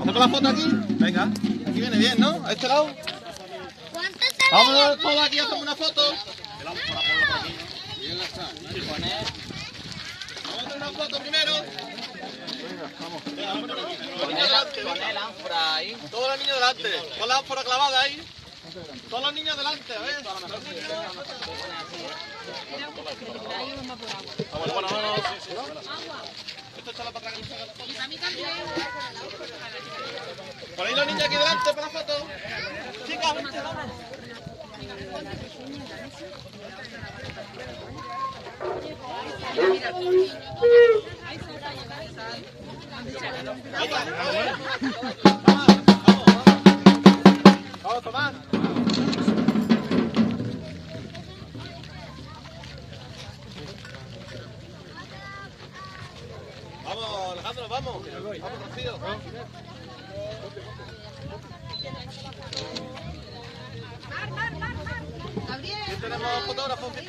¿Saco la foto aquí? Venga, aquí viene bien, ¿no? A este lado. Vamos todos aquí a hacer una foto. Vamos a hacer una foto primero. Pon el ánfora ahí. Todos los niños delante. Pon la ánfora clavada ahí. Todos los niños delante, a ver. Esto está para atrás. Por ahí los niños aquí delante para la foto. Chicas, vente, vamos. Vamos, Tomás. Vamos, Alejandro, vamos. Vamos, Rocío. ¿Y tenemos fotógrafos que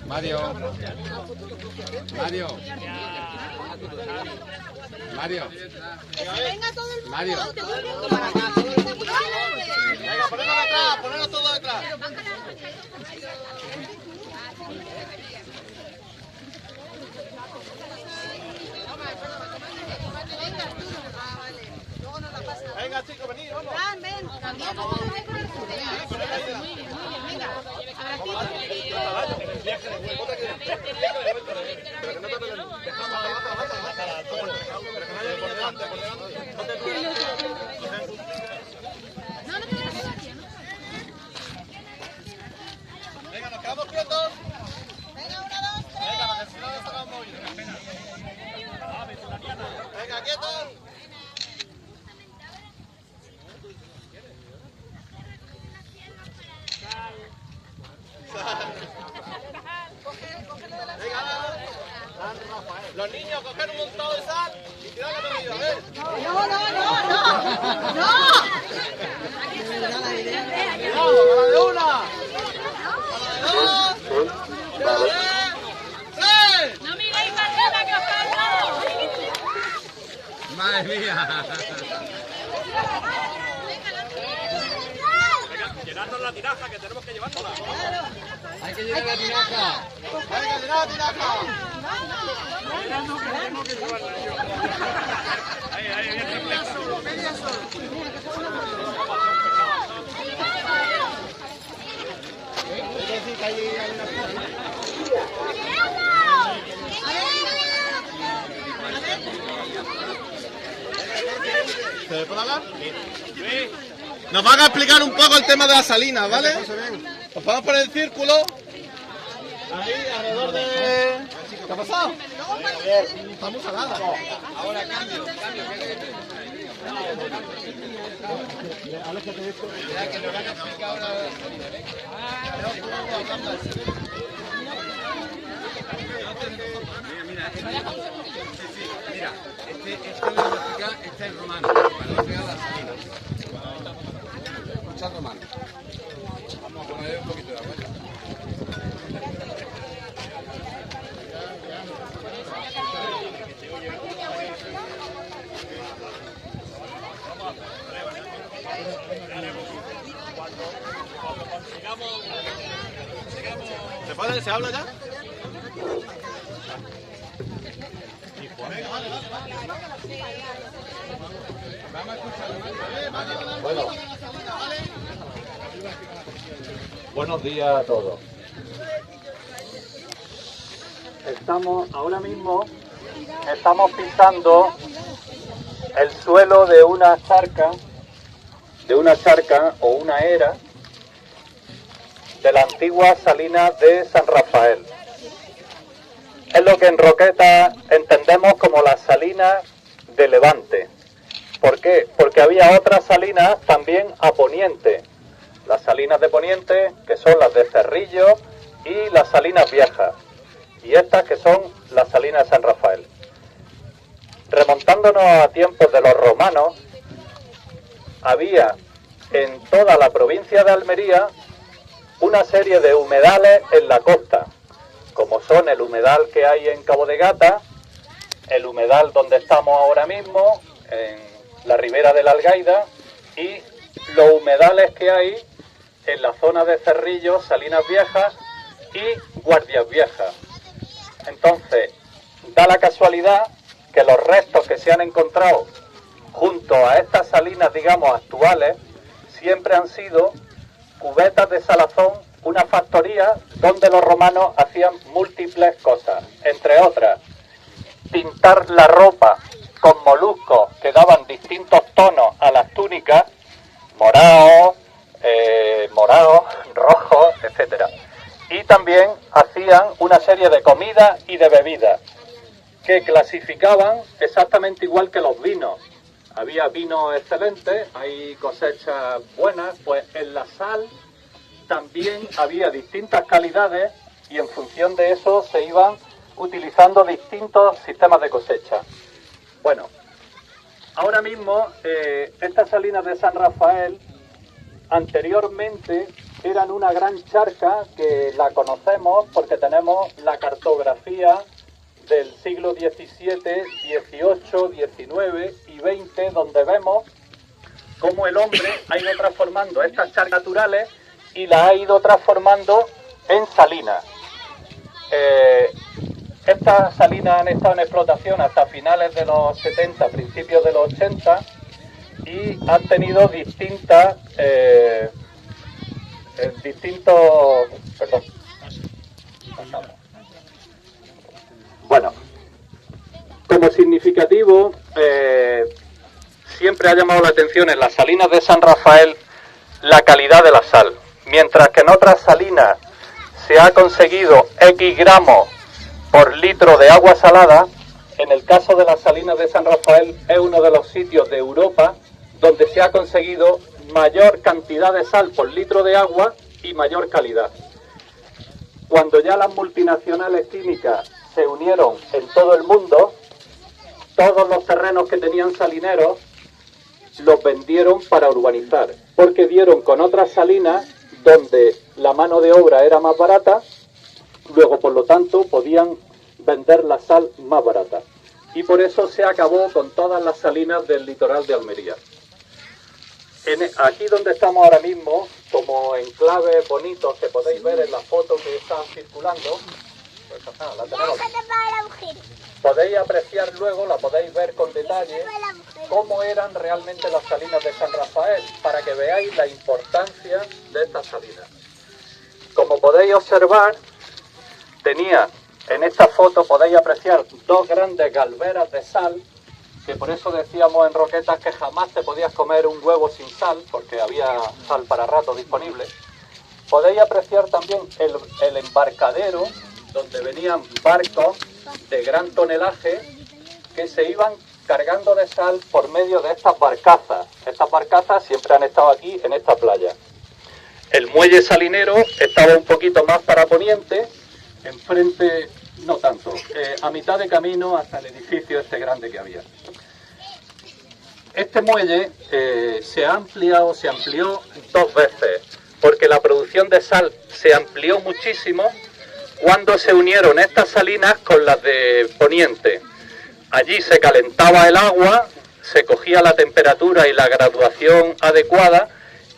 Mario. Venga todo el mundo. Mario. Venga, ponernos todos detrás. Venga, chicos, venid, vamos. Ven. Venga, nos quedamos quietos. Venga, 1, 2, 3. Venga, para que si no nos sacamos movido. Venga, quietos. Venga, los niños coger un montón de sal y tirarla por arriba, a ver. No. ¡A la de una! ¡A la de dos! ¡A la de tres! No miréis para arriba que os caen. Madre mía. Llenarnos la tinaja, que tenemos que llevárnosla. Hay que llenar la tinaja. ¡Venga, tirad la tinaja! Ahí, bien reflejo. ¿Se ve por hablar? Sí. Nos van a explicar un poco el tema de las salinas, ¿vale? Nos vamos por el círculo. Ahí, alrededor de... ¿Qué ha pasado? Está muy salada. Ahora cambio. Ya que nos van a explicar ahora. Mira, este lo explica, este es romano, para no pegar las salinas. Escucha romano. Vamos a poner un poquito de agua. ¿Se puede? ¿Se habla ya? Bueno, buenos días a todos. Ahora mismo estamos pisando el suelo de una charca o una era de la antigua salina de San Rafael. Es lo que en Roqueta entendemos como las salinas de Levante. ¿Por qué? Porque había otras salinas también a poniente. Las salinas de poniente, que son las de Cerrillo, y las salinas viejas. Y estas que son las salinas de San Rafael. Remontándonos a tiempos de los romanos, había en toda la provincia de Almería una serie de humedales en la costa, como son el humedal que hay en Cabo de Gata el humedal donde estamos ahora mismo, en la ribera de la Algaida, y los humedales que hay en la zona de Cerrillos, Salinas Viejas y Guardias Viejas. Entonces, da la casualidad que los restos que se han encontrado junto a estas salinas, digamos, actuales, siempre han sido cubetas de salazón, una factoría donde los romanos hacían múltiples cosas, entre otras, pintar la ropa con moluscos que daban distintos tonos a las túnicas, morado, rojo, etcétera. Y también hacían una serie de comidas y de bebidas que clasificaban exactamente igual que los vinos. Había vinos excelentes, hay cosechas buenas, pues en la sal también había distintas calidades y en función de eso se iban utilizando distintos sistemas de cosecha. Bueno, ahora mismo estas salinas de San Rafael anteriormente eran una gran charca que la conocemos porque tenemos la cartografía del siglo XVII, XVIII, XIX y XX, donde vemos cómo el hombre ha ido transformando estas charcas naturales y las ha ido transformando en salinas. Estas salinas han estado en explotación hasta finales de los 70, principios de los 80 y han tenido Bueno, como significativo, siempre ha llamado la atención en las salinas de San Rafael la calidad de la sal. Mientras que en otras salinas se ha conseguido X gramos por litro de agua salada, en el caso de las salinas de San Rafael es uno de los sitios de Europa donde se ha conseguido mayor cantidad de sal por litro de agua y mayor calidad. Cuando ya las multinacionales químicas se unieron en todo el mundo, todos los terrenos que tenían salineros los vendieron para urbanizar, porque dieron con otras salinas donde la mano de obra era más barata, luego por lo tanto podían vender la sal más barata. Y por eso se acabó con todas las salinas del litoral de Almería. Aquí donde estamos ahora mismo, como enclaves bonitos que podéis ver en la foto que está circulando, pues, la tenemos. Podéis apreciar luego, la podéis ver con detalle, cómo eran realmente las salinas de San Rafael, para que veáis la importancia de estas salinas. Como podéis observar, tenía en esta foto, podéis apreciar dos grandes galberas de sal, que por eso decíamos en Roquetas que jamás te podías comer un huevo sin sal, porque había sal para rato disponible. Podéis apreciar también el embarcadero, donde venían barcos de gran tonelaje que se iban cargando de sal por medio de estas barcazas. Estas barcazas siempre han estado aquí en esta playa. El muelle salinero estaba un poquito más para poniente, enfrente, no tanto, a mitad de camino hasta el edificio este grande que había. Este muelle se amplió dos veces, porque la producción de sal se amplió muchísimo cuando se unieron estas salinas con las de Poniente. Allí se calentaba el agua, se cogía la temperatura y la graduación adecuada,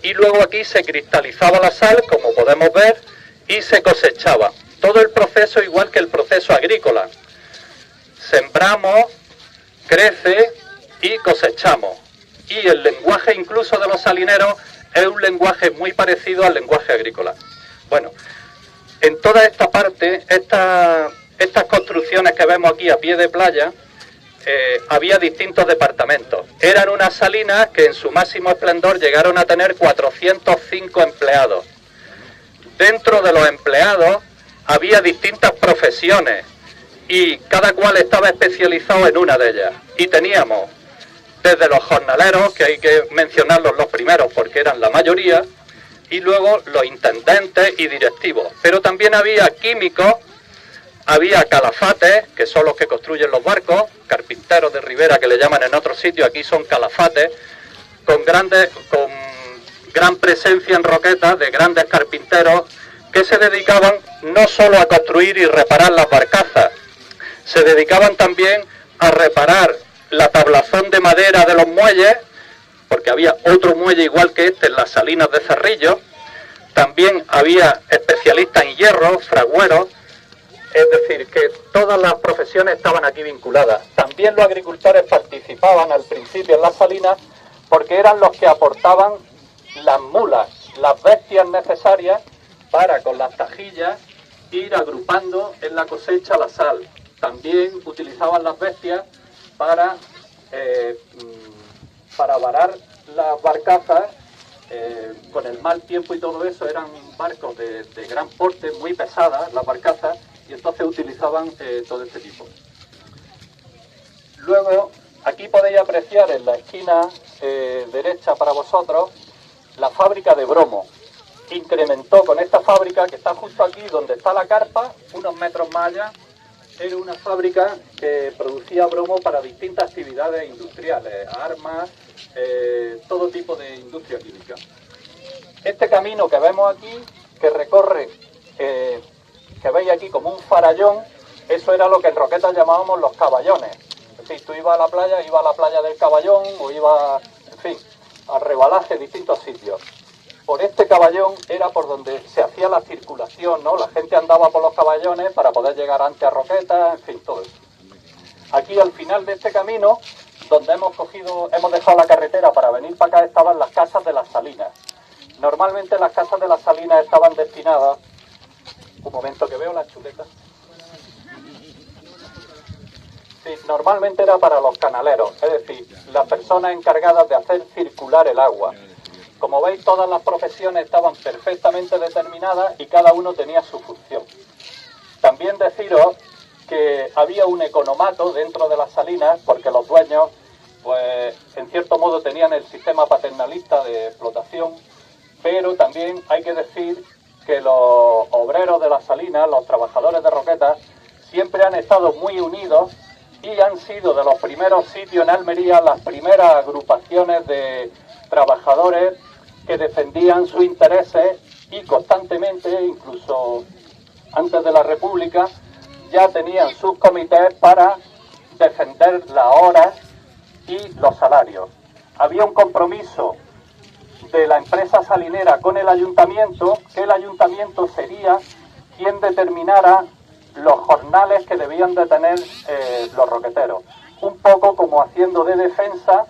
y luego aquí se cristalizaba la sal, como podemos ver, y se cosechaba. Todo el proceso igual que el proceso agrícola. Sembramos, crece y cosechamos. Y el lenguaje incluso de los salineros es un lenguaje muy parecido al lenguaje agrícola. Bueno, en toda esta parte, estas construcciones que vemos aquí a pie de playa, había distintos departamentos. Eran unas salinas que en su máximo esplendor llegaron a tener 405 empleados. Dentro de los empleados había distintas profesiones y cada cual estaba especializado en una de ellas. Y teníamos desde los jornaleros, que hay que mencionarlos los primeros porque eran la mayoría, y luego los intendentes y directivos. Pero también había químicos, había calafates, que son los que construyen los barcos, carpinteros de ribera que le llaman en otros sitios, aquí son calafates, con gran presencia en Roquetas de grandes carpinteros que se dedicaban no solo a construir y reparar las barcazas, se dedicaban también a reparar la tablazón de madera de los muelles, porque había otro muelle igual que este en las Salinas de Cerrillo. También había especialistas en hierro, fragüeros, es decir, que todas las profesiones estaban aquí vinculadas. También los agricultores participaban al principio en las salinas porque eran los que aportaban las mulas, las bestias necesarias para con las tajillas ir agrupando en la cosecha la sal. También utilizaban las bestias para varar las barcazas. Con el mal tiempo y todo eso, eran barcos de gran porte, muy pesadas las barcazas, y entonces utilizaban todo este tipo. Luego, aquí podéis apreciar en la esquina derecha para vosotros la fábrica de bromo. Incrementó con esta fábrica que está justo aquí donde está la carpa, unos metros más allá. Era una fábrica que producía bromo para distintas actividades industriales, armas, todo tipo de industria química. Este camino que vemos aquí, que recorre, que veis aquí como un farallón, eso era lo que en Roquetas llamábamos los caballones. Es decir, tú ibas a la playa del Caballón o ibas, en fin, al rebalaje de distintos sitios. Por este caballón era por donde se hacía la circulación, ¿no? La gente andaba por los caballones para poder llegar antes a Roquetas, en fin, todo eso. Aquí al final de este camino, donde hemos dejado la carretera para venir para acá, estaban las casas de las salinas. Normalmente las casas de las salinas estaban destinadas, un momento que veo las chuletas. Sí, normalmente era para los canaleros, es decir, las personas encargadas de hacer circular el agua. Como veis, todas las profesiones estaban perfectamente determinadas y cada uno tenía su función. También deciros que había un economato dentro de las salinas, porque los dueños, pues, en cierto modo tenían el sistema paternalista de explotación, pero también hay que decir que los obreros de las salinas, los trabajadores de Roquetas, siempre han estado muy unidos y han sido de los primeros sitios en Almería, las primeras agrupaciones de trabajadores que defendían sus intereses y constantemente, incluso antes de la República, ya tenían sus comités para defender las horas y los salarios. Había un compromiso de la empresa salinera con el ayuntamiento, que el ayuntamiento sería quien determinara los jornales que debían de tener los roqueteros, un poco como haciendo de defensa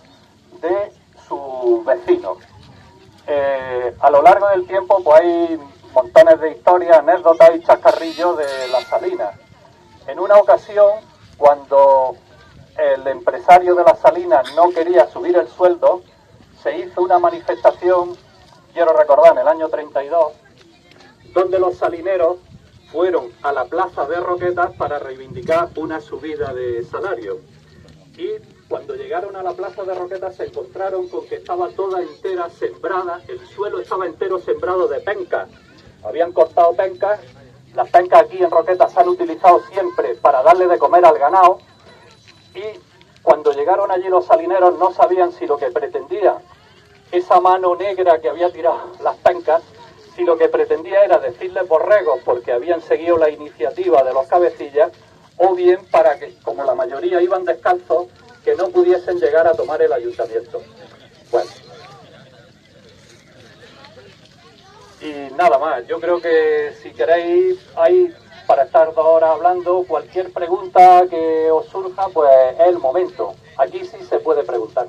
de sus vecinos. A lo largo del tiempo pues hay montones de historias, anécdotas y chascarrillos de las salinas. En una ocasión, cuando el empresario de las salinas no quería subir el sueldo, se hizo una manifestación, quiero recordar, en el año 32, donde los salineros fueron a la plaza de Roquetas para reivindicar una subida de salario. Y cuando llegaron a la plaza de Roquetas se encontraron con que estaba toda entera sembrada, el suelo estaba entero sembrado de pencas. Habían cortado pencas, las pencas aquí en Roquetas se han utilizado siempre para darle de comer al ganado, y cuando llegaron allí los salineros no sabían si lo que pretendía esa mano negra que había tirado las pencas, si lo que pretendía era decirles borregos porque habían seguido la iniciativa de los cabecillas, o bien para que, como la mayoría iban descalzos, que no pudiesen llegar a tomar el ayuntamiento. Bueno. Y nada más, yo creo que si queréis, hay para estar 2 horas hablando, cualquier pregunta que os surja, pues es el momento. Aquí sí se puede preguntar.